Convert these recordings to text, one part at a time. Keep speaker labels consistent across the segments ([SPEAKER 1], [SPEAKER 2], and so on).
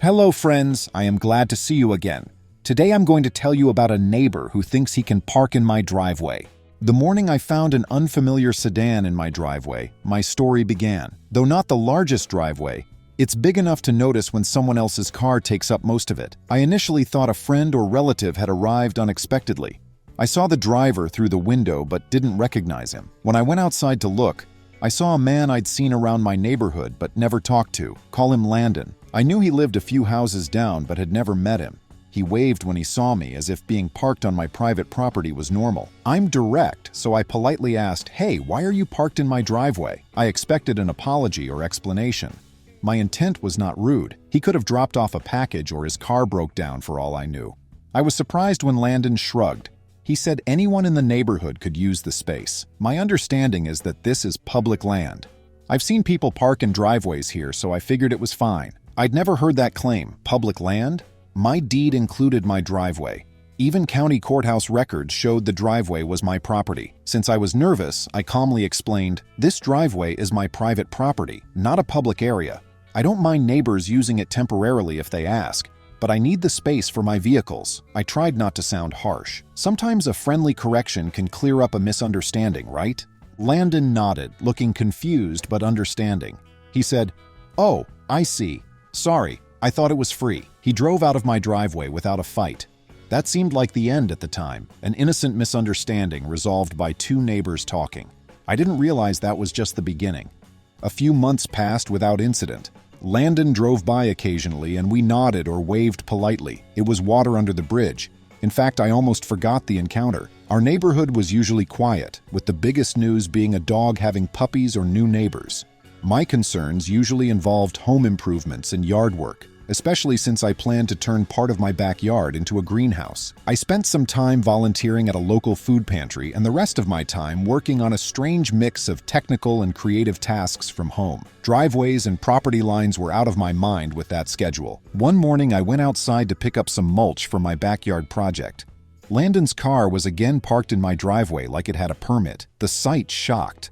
[SPEAKER 1] Hello friends, I am glad to see you again. Today I'm going to tell you about a neighbor who thinks he can park in my driveway. The morning I found an unfamiliar sedan in my driveway, my story began. Though not the largest driveway, it's big enough to notice when someone else's car takes up most of it. I initially thought a friend or relative had arrived unexpectedly. I saw the driver through the window but didn't recognize him. When I went outside to look, I saw a man I'd seen around my neighborhood but never talked to. Call him Landon. I knew he lived a few houses down but had never met him. He waved when he saw me as if being parked on my private property was normal. I'm direct, so I politely asked, "Hey, why are you parked in my driveway?" I expected an apology or explanation. My intent was not rude. He could have dropped off a package or his car broke down for all I knew. I was surprised when Landon shrugged. He said anyone in the neighborhood could use the space. My understanding is that this is public land. I've seen people park in driveways here, so I figured it was fine. I'd never heard that claim. Public land? My deed included my driveway. Even county courthouse records showed the driveway was my property. Since I was nervous, I calmly explained, "This driveway is my private property, not a public area. I don't mind neighbors using it temporarily if they ask, but I need the space for my vehicles." I tried not to sound harsh. Sometimes a friendly correction can clear up a misunderstanding, right? Landon nodded, looking confused but understanding. He said, "Oh, I see. Sorry, I thought it was free." He drove out of my driveway without a fight. That seemed like the end at the time, an innocent misunderstanding resolved by two neighbors talking. I didn't realize that was just the beginning. A few months passed without incident. Landon drove by occasionally and we nodded or waved politely. It was water under the bridge. In fact, I almost forgot the encounter. Our neighborhood was usually quiet, with the biggest news being a dog having puppies or new neighbors. My concerns usually involved home improvements and yard work, especially since I planned to turn part of my backyard into a greenhouse. I spent some time volunteering at a local food pantry and the rest of my time working on a strange mix of technical and creative tasks from home. Driveways and property lines were out of my mind with that schedule. One morning I went outside to pick up some mulch for my backyard project. Landon's car was again parked in my driveway like it had a permit. The sight shocked.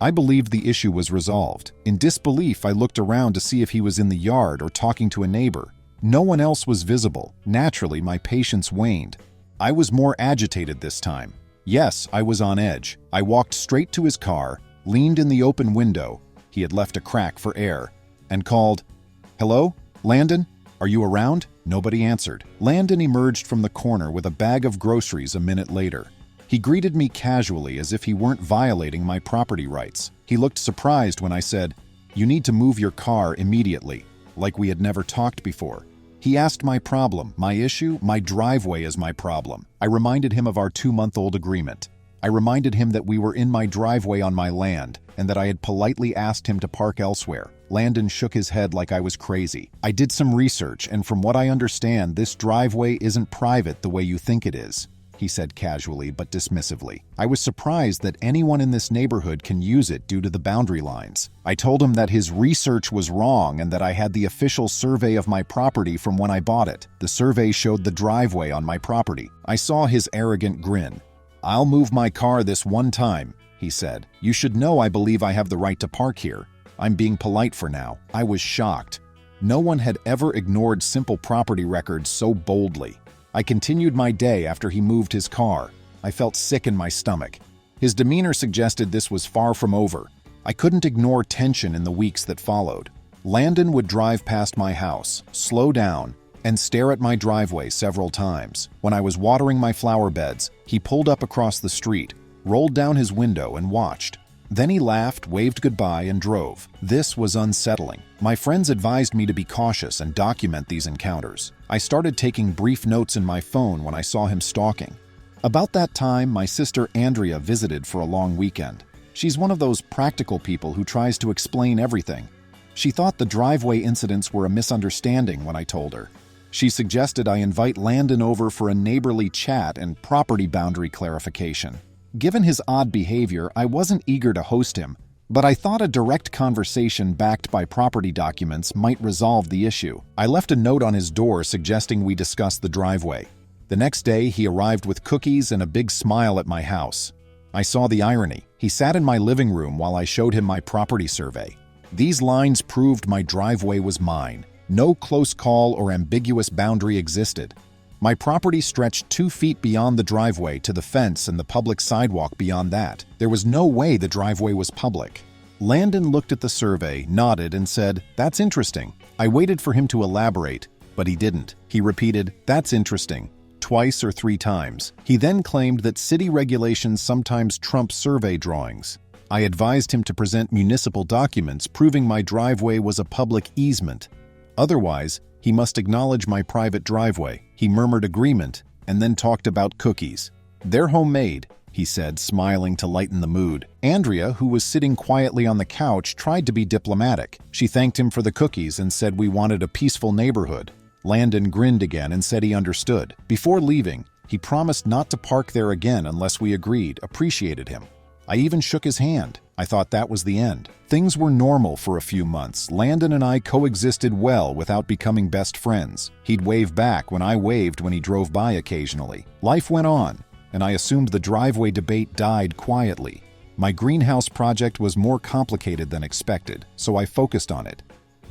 [SPEAKER 1] I believed the issue was resolved. In disbelief, I looked around to see if he was in the yard or talking to a neighbor. No one else was visible. Naturally, my patience waned. I was more agitated this time. Yes, I was on edge. I walked straight to his car, leaned in the open window — he had left a crack for air — and called, "Hello? Landon? Are you around?" Nobody answered. Landon emerged from the corner with a bag of groceries a minute later. He greeted me casually as if he weren't violating my property rights. He looked surprised when I said, "You need to move your car immediately," like we had never talked before. He asked my problem, my issue. My driveway is my problem. I reminded him of our 2-month-old agreement. I reminded him that we were in my driveway on my land and that I had politely asked him to park elsewhere. Landon shook his head like I was crazy. "I did some research, and from what I understand, this driveway isn't private the way you think it is," he said casually but dismissively. I was surprised that anyone in this neighborhood can use it due to the boundary lines. I told him that his research was wrong and that I had the official survey of my property from when I bought it. The survey showed the driveway on my property. I saw his arrogant grin. "I'll move my car this one time," he said. "You should know I believe I have the right to park here. I'm being polite for now." I was shocked. No one had ever ignored simple property records so boldly. I continued my day after he moved his car. I felt sick in my stomach. His demeanor suggested this was far from over. I couldn't ignore tension in the weeks that followed. Landon would drive past my house, slow down, and stare at my driveway several times. When I was watering my flower beds, he pulled up across the street, rolled down his window, and watched. Then he laughed, waved goodbye, and drove. This was unsettling. My friends advised me to be cautious and document these encounters. I started taking brief notes in my phone when I saw him stalking. About that time, my sister Andrea visited for a long weekend. She's one of those practical people who tries to explain everything. She thought the driveway incidents were a misunderstanding when I told her. She suggested I invite Landon over for a neighborly chat and property boundary clarification. Given his odd behavior, I wasn't eager to host him, but I thought a direct conversation backed by property documents might resolve the issue. I left a note on his door suggesting we discuss the driveway. The next day, he arrived with cookies and a big smile at my house. I saw the irony. He sat in my living room while I showed him my property survey. These lines proved my driveway was mine. No close call or ambiguous boundary existed. My property stretched 2 feet beyond the driveway to the fence and the public sidewalk beyond that. There was no way the driveway was public. Landon looked at the survey, nodded, and said, "That's interesting." I waited for him to elaborate, but he didn't. He repeated, "That's interesting," twice or 3 times. He then claimed that city regulations sometimes trump survey drawings. I advised him to present municipal documents proving my driveway was a public easement. Otherwise, he must acknowledge my private driveway. He murmured agreement and then talked about cookies. "They're homemade," he said, smiling to lighten the mood. Andrea, who was sitting quietly on the couch, tried to be diplomatic. She thanked him for the cookies and said we wanted a peaceful neighborhood. Landon grinned again and said he understood. Before leaving, he promised not to park there again unless we agreed, appreciated him. I even shook his hand. I thought that was the end. Things were normal for a few months. Landon and I coexisted well without becoming best friends. He'd wave back when I waved when he drove by occasionally. Life went on, and I assumed the driveway debate died quietly. My greenhouse project was more complicated than expected, so I focused on it.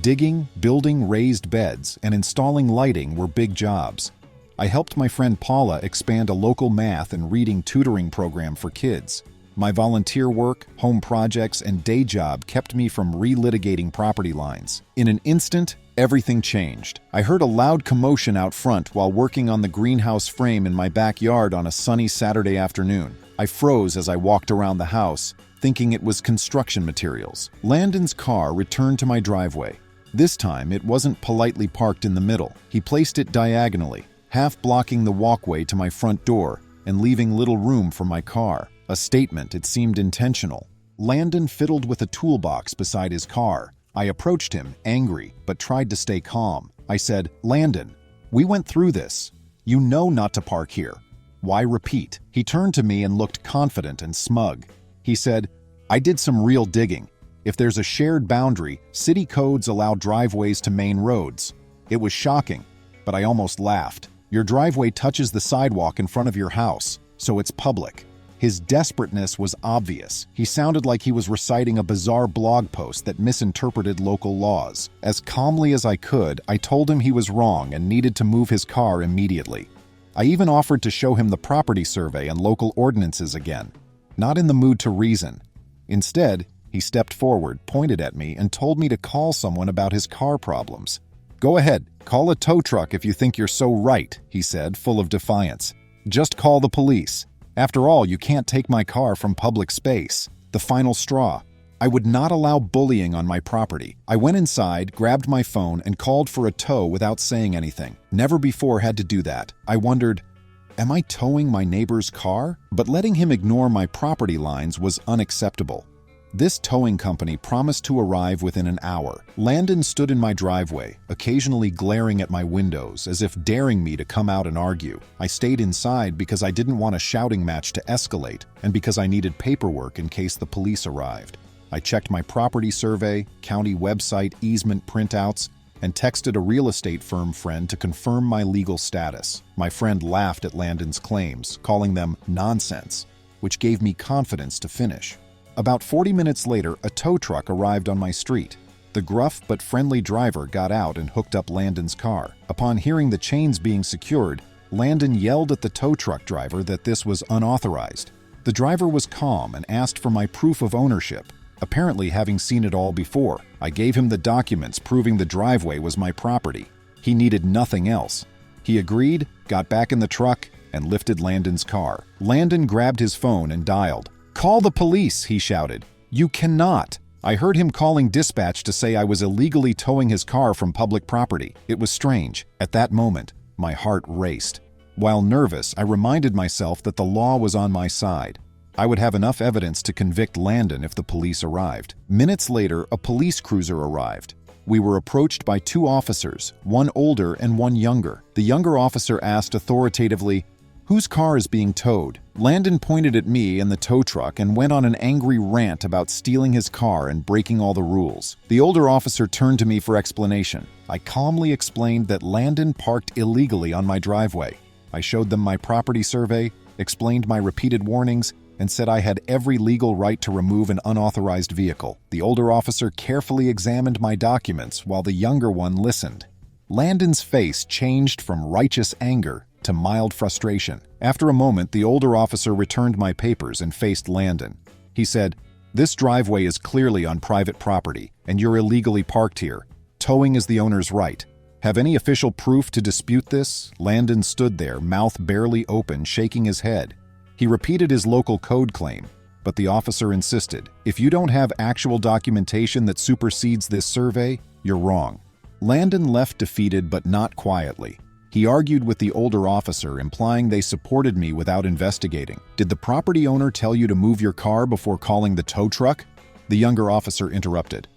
[SPEAKER 1] Digging, building raised beds, and installing lighting were big jobs. I helped my friend Paula expand a local math and reading tutoring program for kids. My volunteer work, home projects, and day job kept me from relitigating property lines. In an instant, everything changed. I heard a loud commotion out front while working on the greenhouse frame in my backyard on a sunny Saturday afternoon. I froze as I walked around the house, thinking it was construction materials. Landon's car returned to my driveway. This time, it wasn't politely parked in the middle. He placed it diagonally, half blocking the walkway to my front door and leaving little room for my car. A statement, it seemed intentional. Landon fiddled with a toolbox beside his car. I approached him, angry, but tried to stay calm. I said, "Landon, we went through this. You know not to park here. Why repeat?" He turned to me and looked confident and smug. He said, "I did some real digging. If there's a shared boundary, city codes allow driveways to main roads." It was shocking, but I almost laughed. "Your driveway touches the sidewalk in front of your house, so it's public." His desperateness was obvious. He sounded like he was reciting a bizarre blog post that misinterpreted local laws. As calmly as I could, I told him he was wrong and needed to move his car immediately. I even offered to show him the property survey and local ordinances again. Not in the mood to reason. Instead, he stepped forward, pointed at me, and told me to call someone about his car problems. "Go ahead, call a tow truck if you think you're so right," he said, full of defiance. "Just call the police. After all, you can't take my car from public space." The final straw. I would not allow bullying on my property. I went inside, grabbed my phone, and called for a tow without saying anything. Never before had to do that. I wondered, am I towing my neighbor's car? But letting him ignore my property lines was unacceptable. This towing company promised to arrive within an hour. Landon stood in my driveway, occasionally glaring at my windows as if daring me to come out and argue. I stayed inside because I didn't want a shouting match to escalate and because I needed paperwork in case the police arrived. I checked my property survey, county website easement printouts, and texted a real estate firm friend to confirm my legal status. My friend laughed at Landon's claims, calling them nonsense, which gave me confidence to finish. About 40 minutes later, a tow truck arrived on my street. The gruff but friendly driver got out and hooked up Landon's car. Upon hearing the chains being secured, Landon yelled at the tow truck driver that this was unauthorized. The driver was calm and asked for my proof of ownership, apparently having seen it all before. I gave him the documents proving the driveway was my property. He needed nothing else. He agreed, got back in the truck, and lifted Landon's car. Landon grabbed his phone and dialed. "Call the police," he shouted. "You cannot." I heard him calling dispatch to say I was illegally towing his car from public property. It was strange. At that moment, my heart raced. While nervous, I reminded myself that the law was on my side. I would have enough evidence to convict Landon if the police arrived. Minutes later, a police cruiser arrived. We were approached by 2 officers, one older and one younger. The younger officer asked authoritatively, "Whose car is being towed?" Landon pointed at me and the tow truck and went on an angry rant about stealing his car and breaking all the rules. The older officer turned to me for explanation. I calmly explained that Landon parked illegally on my driveway. I showed them my property survey, explained my repeated warnings, and said I had every legal right to remove an unauthorized vehicle. The older officer carefully examined my documents while the younger one listened. Landon's face changed from righteous anger to mild frustration. After a moment, the older officer returned my papers and faced Landon. He said, "This driveway is clearly on private property, and you're illegally parked here. Towing is the owner's right. Have any official proof to dispute this?" Landon stood there, mouth barely open, shaking his head. He repeated his local code claim, but the officer insisted, "If you don't have actual documentation that supersedes this survey, you're wrong." Landon left defeated but not quietly. He argued with the older officer, implying they supported me without investigating. "Did the property owner tell you to move your car before calling the tow truck?" The younger officer interrupted.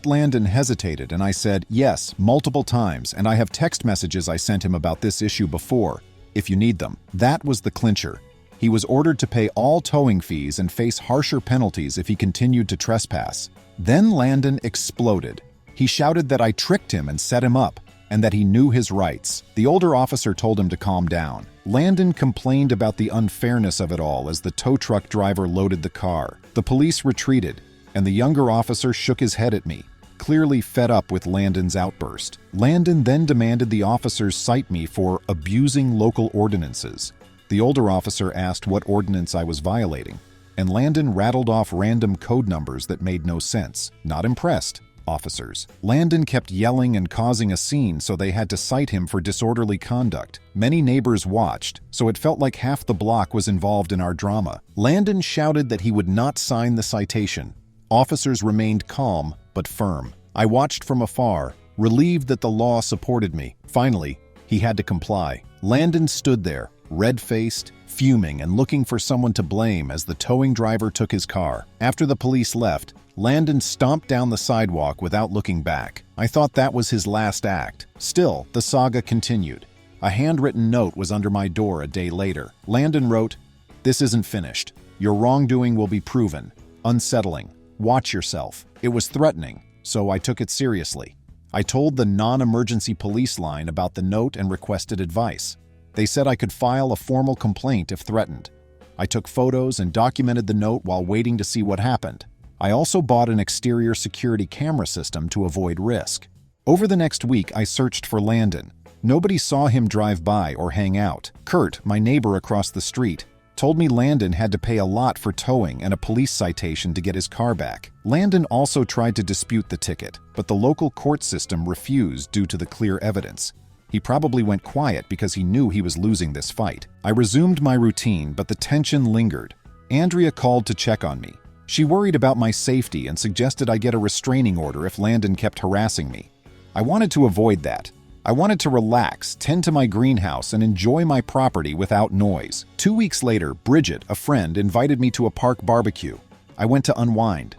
[SPEAKER 1] Landon hesitated, and I said, "Yes, multiple times, and I have text messages I sent him about this issue before, if you need them." That was the clincher. He was ordered to pay all towing fees and face harsher penalties if he continued to trespass. Then Landon exploded. He shouted that I tricked him and set him up, and that he knew his rights. The older officer told him to calm down. Landon complained about the unfairness of it all as the tow truck driver loaded the car. The police retreated, and the younger officer shook his head at me, clearly fed up with Landon's outburst. Landon then demanded the officers cite me for abusing local ordinances. The older officer asked what ordinance I was violating, and Landon rattled off random code numbers that made no sense. Not impressed, officers. Landon kept yelling and causing a scene, so they had to cite him for disorderly conduct. Many neighbors watched, so it felt like half the block was involved in our drama. Landon shouted that he would not sign the citation. Officers remained calm but firm. I watched from afar, relieved that the law supported me. Finally, he had to comply. Landon stood there, red-faced, fuming, and looking for someone to blame as the towing driver took his car. After the police left, Landon stomped down the sidewalk without looking back. I thought that was his last act. Still, the saga continued. A handwritten note was under my door a day later. Landon wrote, "This isn't finished. Your wrongdoing will be proven. Unsettling. Watch yourself." It was threatening, so I took it seriously. I told the non-emergency police line about the note and requested advice. They said I could file a formal complaint if threatened. I took photos and documented the note while waiting to see what happened. I also bought an exterior security camera system to avoid risk. Over the next week, I searched for Landon. Nobody saw him drive by or hang out. Kurt, my neighbor across the street, told me Landon had to pay a lot for towing and a police citation to get his car back. Landon also tried to dispute the ticket, but the local court system refused due to the clear evidence. He probably went quiet because he knew he was losing this fight. I resumed my routine, but the tension lingered. Andrea called to check on me. She worried about my safety and suggested I get a restraining order if Landon kept harassing me. I wanted to avoid that. I wanted to relax, tend to my greenhouse, and enjoy my property without noise. 2 weeks later, Bridget, a friend, invited me to a park barbecue. I went to unwind.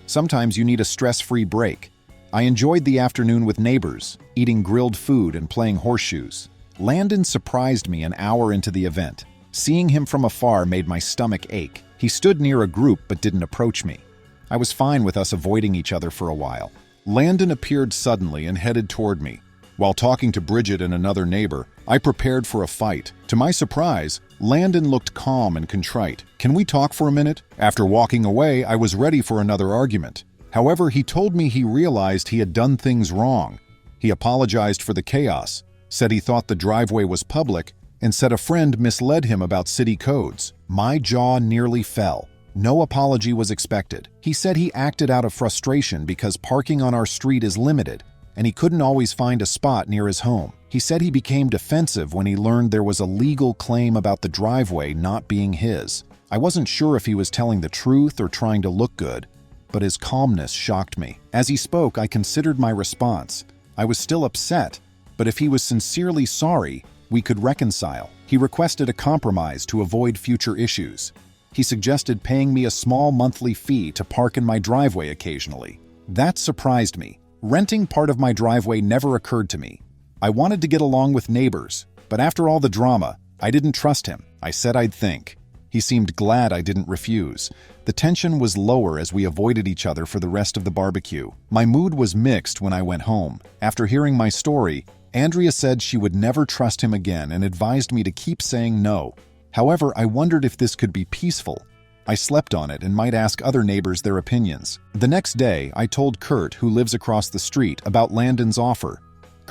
[SPEAKER 1] Sometimes you need a stress-free break. I enjoyed the afternoon with neighbors, eating grilled food and playing horseshoes. Landon surprised me an hour into the event. Seeing him from afar made my stomach ache. He stood near a group but didn't approach me. I was fine with us avoiding each other for a while. Landon appeared suddenly and headed toward me. While talking to Bridget and another neighbor, I prepared for a fight. To my surprise, Landon looked calm and contrite. "Can we talk for a minute?" After walking away, I was ready for another argument. However, he told me he realized he had done things wrong. He apologized for the chaos, said he thought the driveway was public, and said a friend misled him about city codes. My jaw nearly fell. No apology was expected. He said he acted out of frustration because parking on our street is limited, and he couldn't always find a spot near his home. He said he became defensive when he learned there was a legal claim about the driveway not being his. I wasn't sure if he was telling the truth or trying to look good, but his calmness shocked me. As he spoke, I considered my response. I was still upset, but if he was sincerely sorry, we could reconcile. He requested a compromise to avoid future issues. He suggested paying me a small monthly fee to park in my driveway occasionally. That surprised me. Renting part of my driveway never occurred to me. I wanted to get along with neighbors, but after all the drama, I didn't trust him. I said I'd think. He seemed glad I didn't refuse. The tension was lower as we avoided each other for the rest of the barbecue. My mood was mixed when I went home. After hearing my story, Andrea said she would never trust him again and advised me to keep saying no. However, I wondered if this could be peaceful. I slept on it and might ask other neighbors their opinions. The next day, I told Kurt, who lives across the street, about Landon's offer.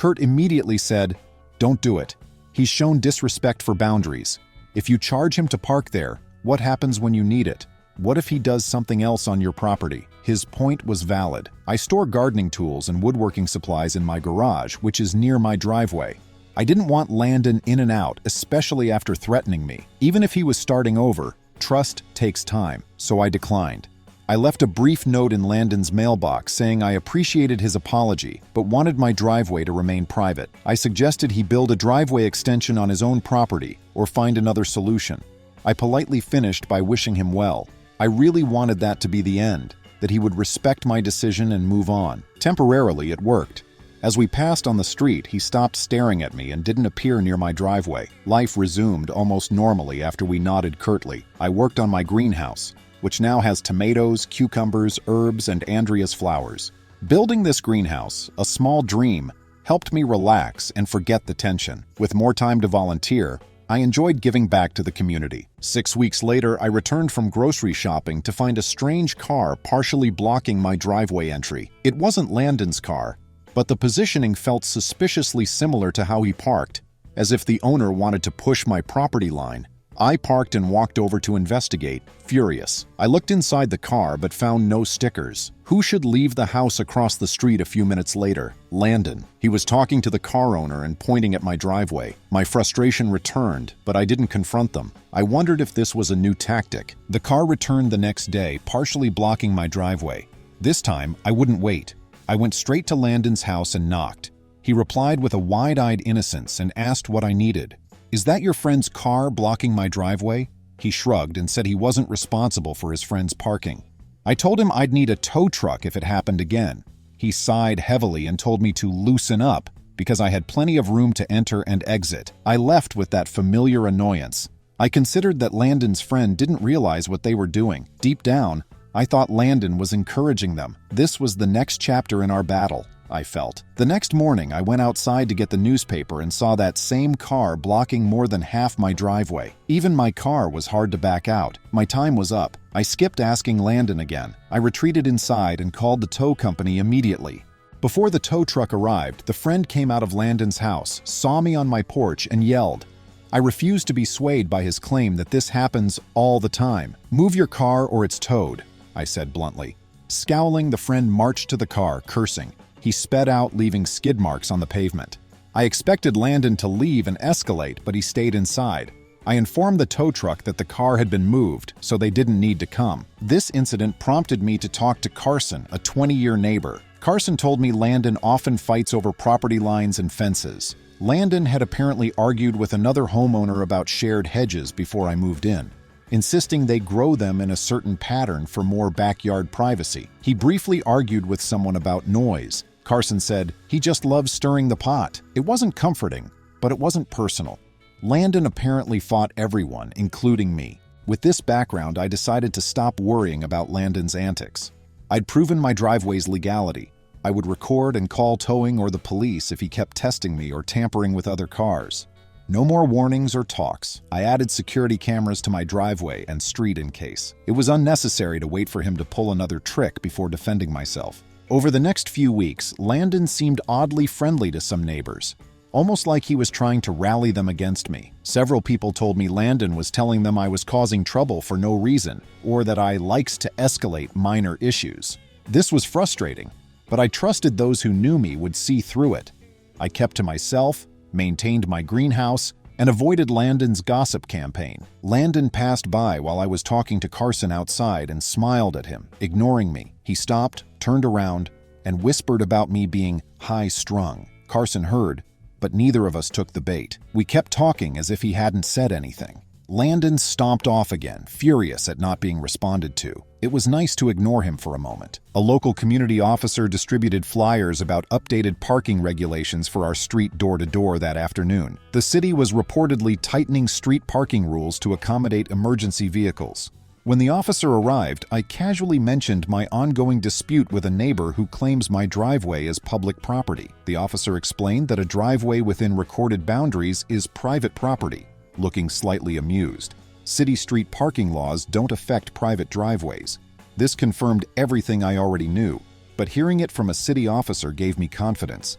[SPEAKER 1] Kurt immediately said, "Don't do it. He's shown disrespect for boundaries. If you charge him to park there, what happens when you need it? What if he does something else on your property?" His point was valid. I store gardening tools and woodworking supplies in my garage, which is near my driveway. I didn't want Landon in and out, especially after threatening me. Even if he was starting over, trust takes time, so I declined. I left a brief note in Landon's mailbox saying I appreciated his apology, but wanted my driveway to remain private. I suggested he build a driveway extension on his own property or find another solution. I politely finished by wishing him well. I really wanted that to be the end, that he would respect my decision and move on. Temporarily, it worked. As we passed on the street, he stopped staring at me and didn't appear near my driveway. Life resumed almost normally after we nodded curtly. I worked on my greenhouse, which now has tomatoes, cucumbers, herbs, and Andrea's flowers. Building this greenhouse, a small dream, helped me relax and forget the tension. With more time to volunteer, I enjoyed giving back to the community. 6 weeks later, I returned from grocery shopping to find a strange car partially blocking my driveway entry. It wasn't Landon's car, but the positioning felt suspiciously similar to how he parked, as if the owner wanted to push my property line. I parked and walked over to investigate, furious. I looked inside the car but found no stickers. Who should leave the house across the street a few minutes later? Landon. He was talking to the car owner and pointing at my driveway. My frustration returned, but I didn't confront them. I wondered if this was a new tactic. The car returned the next day, partially blocking my driveway. This time, I wouldn't wait. I went straight to Landon's house and knocked. He replied with a wide-eyed innocence and asked what I needed. "Is that your friend's car blocking my driveway?" He shrugged and said he wasn't responsible for his friend's parking. I told him I'd need a tow truck if it happened again. He sighed heavily and told me to loosen up because I had plenty of room to enter and exit. I left with that familiar annoyance. I considered that Landon's friend didn't realize what they were doing. Deep down, I thought Landon was encouraging them. This was the next chapter in our battle, I felt. The next morning, I went outside to get the newspaper and saw that same car blocking more than half my driveway. Even my car was hard to back out. My time was up. I skipped asking Landon again. I retreated inside and called the tow company immediately. Before the tow truck arrived, the friend came out of Landon's house, saw me on my porch, and yelled. I refused to be swayed by his claim that this happens all the time. "Move your car or it's towed," I said bluntly. Scowling, the friend marched to the car, cursing. He sped out, leaving skid marks on the pavement. I expected Landon to leave and escalate, but he stayed inside. I informed the tow truck that the car had been moved, so they didn't need to come. This incident prompted me to talk to Carson, a 20-year neighbor. Carson told me Landon often fights over property lines and fences. Landon had apparently argued with another homeowner about shared hedges before I moved in, insisting they grow them in a certain pattern for more backyard privacy. He briefly argued with someone about noise. Carson said, "He just loves stirring the pot." It wasn't comforting, but it wasn't personal. Landon apparently fought everyone, including me. With this background, I decided to stop worrying about Landon's antics. I'd proven my driveway's legality. I would record and call towing or the police if he kept testing me or tampering with other cars. No more warnings or talks. I added security cameras to my driveway and street in case. It was unnecessary to wait for him to pull another trick before defending myself. Over the next few weeks, Landon seemed oddly friendly to some neighbors, almost like he was trying to rally them against me. Several people told me Landon was telling them I was causing trouble for no reason, or that I likes to escalate minor issues. This was frustrating, but I trusted those who knew me would see through it. I kept to myself, maintained my greenhouse, and avoided Landon's gossip campaign. Landon passed by while I was talking to Carson outside and smiled at him, ignoring me. He stopped, turned around, and whispered about me being high-strung. Carson heard, but neither of us took the bait. We kept talking as if he hadn't said anything. Landon stomped off again, furious at not being responded to. It was nice to ignore him for a moment. A local community officer distributed flyers about updated parking regulations for our street door-to-door that afternoon. The city was reportedly tightening street parking rules to accommodate emergency vehicles. When the officer arrived, I casually mentioned my ongoing dispute with a neighbor who claims my driveway is public property. The officer explained that a driveway within recorded boundaries is private property. Looking slightly amused. City street parking laws don't affect private driveways. This confirmed everything I already knew, but hearing it from a city officer gave me confidence.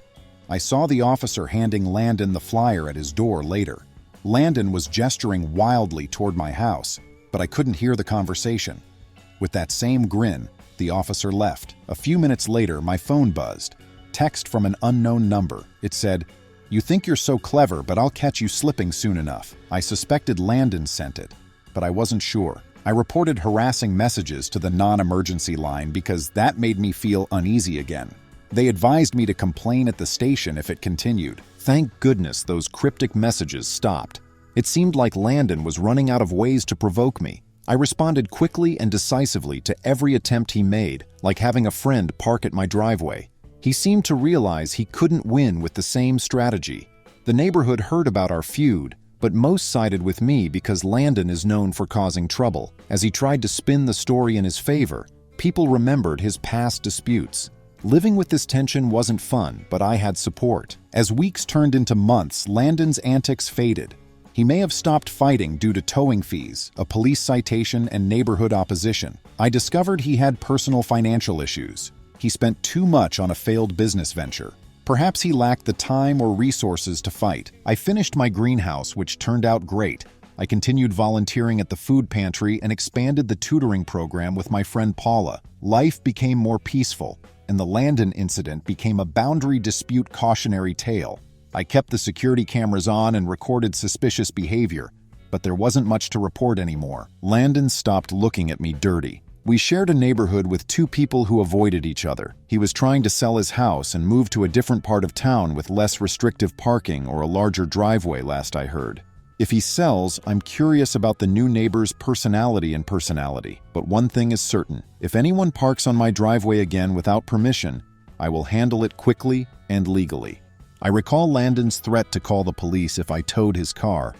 [SPEAKER 1] I saw the officer handing Landon the flyer at his door later. Landon was gesturing wildly toward my house, but I couldn't hear the conversation. With that same grin, the officer left. A few minutes later, my phone buzzed. Text from an unknown number. It said, "You think you're so clever, but I'll catch you slipping soon enough." I suspected Landon sent it, but I wasn't sure. I reported harassing messages to the non-emergency line because that made me feel uneasy again. They advised me to complain at the station if it continued. Thank goodness those cryptic messages stopped. It seemed like Landon was running out of ways to provoke me. I responded quickly and decisively to every attempt he made, like having a friend park at my driveway. He seemed to realize he couldn't win with the same strategy. The neighborhood heard about our feud, but most sided with me because Landon is known for causing trouble. As he tried to spin the story in his favor, people remembered his past disputes. Living with this tension wasn't fun, but I had support. As weeks turned into months, Landon's antics faded. He may have stopped fighting due to towing fees, a police citation, and neighborhood opposition. I discovered he had personal financial issues. He spent too much on a failed business venture. Perhaps he lacked the time or resources to fight. I finished my greenhouse, which turned out great. I continued volunteering at the food pantry and expanded the tutoring program with my friend Paula. Life became more peaceful, and the Landon incident became a boundary dispute cautionary tale. I kept the security cameras on and recorded suspicious behavior, but there wasn't much to report anymore. Landon stopped looking at me dirty. We shared a neighborhood with two people who avoided each other. He was trying to sell his house and move to a different part of town with less restrictive parking or a larger driveway, last I heard. If he sells, I'm curious about the new neighbor's personality. But one thing is certain. If anyone parks on my driveway again without permission, I will handle it quickly and legally. I recall Landon's threat to call the police if I towed his car.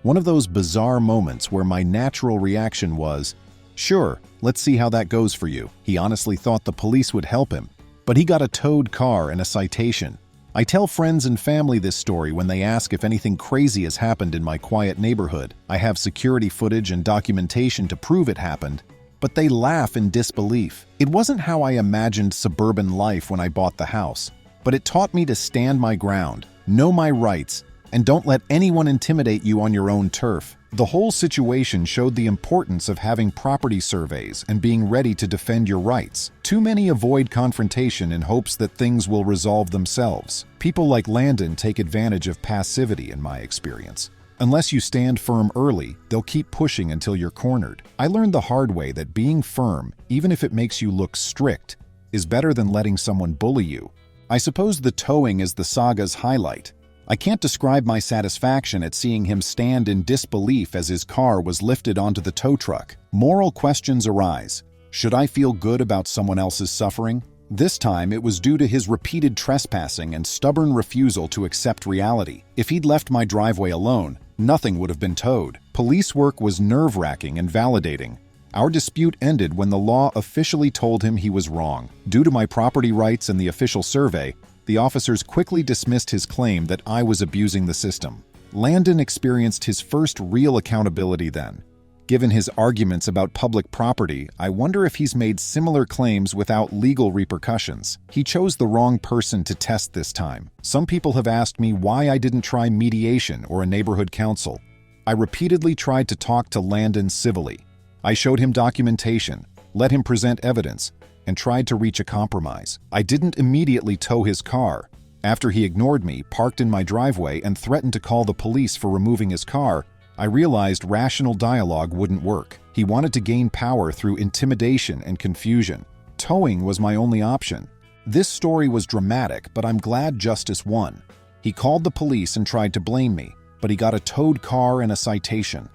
[SPEAKER 1] One of those bizarre moments where my natural reaction was, "Sure, let's see how that goes for you." He honestly thought the police would help him, but he got a towed car and a citation. I tell friends and family this story when they ask if anything crazy has happened in my quiet neighborhood. I have security footage and documentation to prove it happened, but they laugh in disbelief. It wasn't how I imagined suburban life when I bought the house, but it taught me to stand my ground, know my rights, and don't let anyone intimidate you on your own turf. The whole situation showed the importance of having property surveys and being ready to defend your rights. Too many avoid confrontation in hopes that things will resolve themselves. People like Landon take advantage of passivity, in my experience. Unless you stand firm early, they'll keep pushing until you're cornered. I learned the hard way that being firm, even if it makes you look strict, is better than letting someone bully you. I suppose the towing is the saga's highlight. I can't describe my satisfaction at seeing him stand in disbelief as his car was lifted onto the tow truck. Moral questions arise. Should I feel good about someone else's suffering? This time, it was due to his repeated trespassing and stubborn refusal to accept reality. If he'd left my driveway alone, nothing would have been towed. Police work was nerve-wracking and validating. Our dispute ended when the law officially told him he was wrong. Due to my property rights and the official survey, the officers quickly dismissed his claim that I was abusing the system. Landon experienced his first real accountability then. Given his arguments about public property, I wonder if he's made similar claims without legal repercussions. He chose the wrong person to test this time. Some people have asked me why I didn't try mediation or a neighborhood council. I repeatedly tried to talk to Landon civilly. I showed him documentation, let him present evidence, and tried to reach a compromise. I didn't immediately tow his car. After he ignored me, parked in my driveway, and threatened to call the police for removing his car, I realized rational dialogue wouldn't work. He wanted to gain power through intimidation and confusion. Towing was my only option. This story was dramatic, but I'm glad justice won. He called the police and tried to blame me, but he got a towed car and a citation.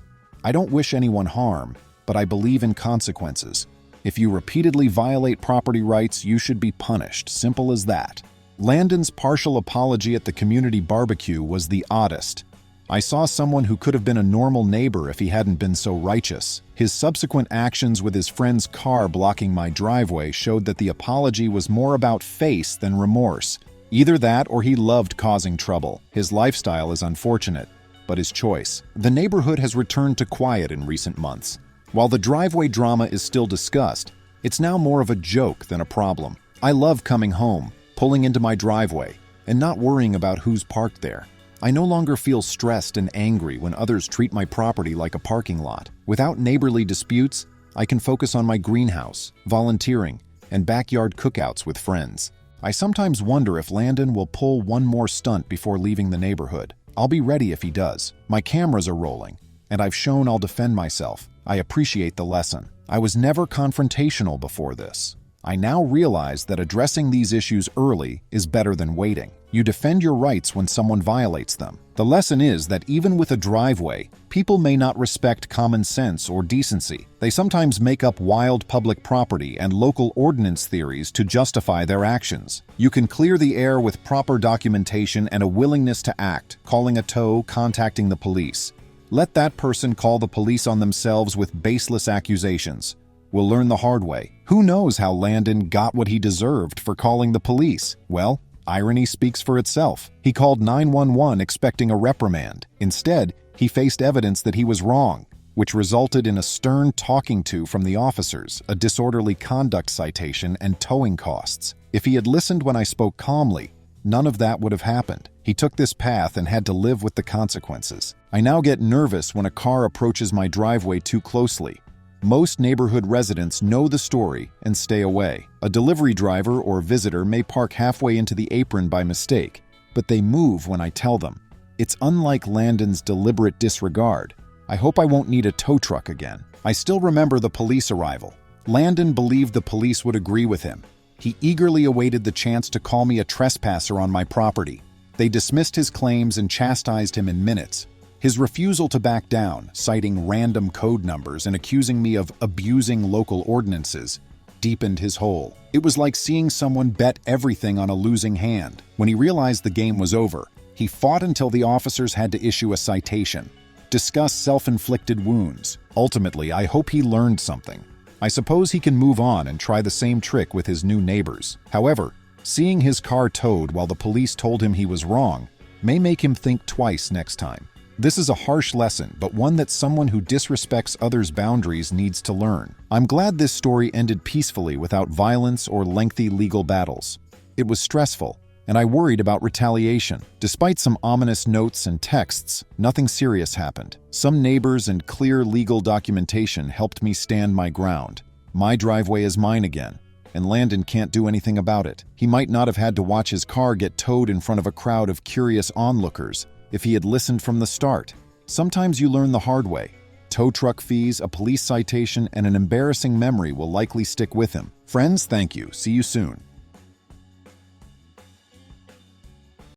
[SPEAKER 1] I don't wish anyone harm, but I believe in consequences. If you repeatedly violate property rights, you should be punished. Simple as that. Landon's partial apology at the community barbecue was the oddest. I saw someone who could have been a normal neighbor if he hadn't been so righteous. His subsequent actions with his friend's car blocking my driveway showed that the apology was more about face than remorse. Either that or he loved causing trouble. His lifestyle is unfortunate, but his choice. The neighborhood has returned to quiet in recent months. While the driveway drama is still discussed, it's now more of a joke than a problem. I love coming home, pulling into my driveway, and not worrying about who's parked there. I no longer feel stressed and angry when others treat my property like a parking lot. Without neighborly disputes, I can focus on my greenhouse, volunteering, and backyard cookouts with friends. I sometimes wonder if Landon will pull one more stunt before leaving the neighborhood. I'll be ready if he does. My cameras are rolling, and I've shown I'll defend myself. I appreciate the lesson. I was never confrontational before this. I now realize that addressing these issues early is better than waiting. You defend your rights when someone violates them. The lesson is that even with a driveway, people may not respect common sense or decency. They sometimes make up wild public property and local ordinance theories to justify their actions. You can clear the air with proper documentation and a willingness to act, calling a tow, contacting the police. Let that person call the police on themselves with baseless accusations. We'll learn the hard way. Who knows how Landon got what he deserved for calling the police? Well, irony speaks for itself. He called 911 expecting a reprimand. Instead, he faced evidence that he was wrong, which resulted in a stern talking to from the officers, a disorderly conduct citation, and towing costs. If he had listened when I spoke calmly, none of that would have happened. He took this path and had to live with the consequences. I now get nervous when a car approaches my driveway too closely. Most neighborhood residents know the story and stay away. A delivery driver or visitor may park halfway into the apron by mistake, but they move when I tell them. It's unlike Landon's deliberate disregard. I hope I won't need a tow truck again. I still remember the police arrival. Landon believed the police would agree with him. He eagerly awaited the chance to call me a trespasser on my property. They dismissed his claims and chastised him in minutes. His refusal to back down, citing random code numbers and accusing me of abusing local ordinances, deepened his hole. It was like seeing someone bet everything on a losing hand. When he realized the game was over, he fought until the officers had to issue a citation, discuss self-inflicted wounds. Ultimately, I hope he learned something. I suppose he can move on and try the same trick with his new neighbors. However, seeing his car towed while the police told him he was wrong may make him think twice next time. This is a harsh lesson, but one that someone who disrespects others' boundaries needs to learn. I'm glad this story ended peacefully without violence or lengthy legal battles. It was stressful, and I worried about retaliation. Despite some ominous notes and texts, nothing serious happened. Some neighbors and clear legal documentation helped me stand my ground. My driveway is mine again, and Landon can't do anything about it. He might not have had to watch his car get towed in front of a crowd of curious onlookers if he had listened from the start. Sometimes you learn the hard way. Tow truck fees, a police citation, and an embarrassing memory will likely stick with him. Friends, thank you. See you soon.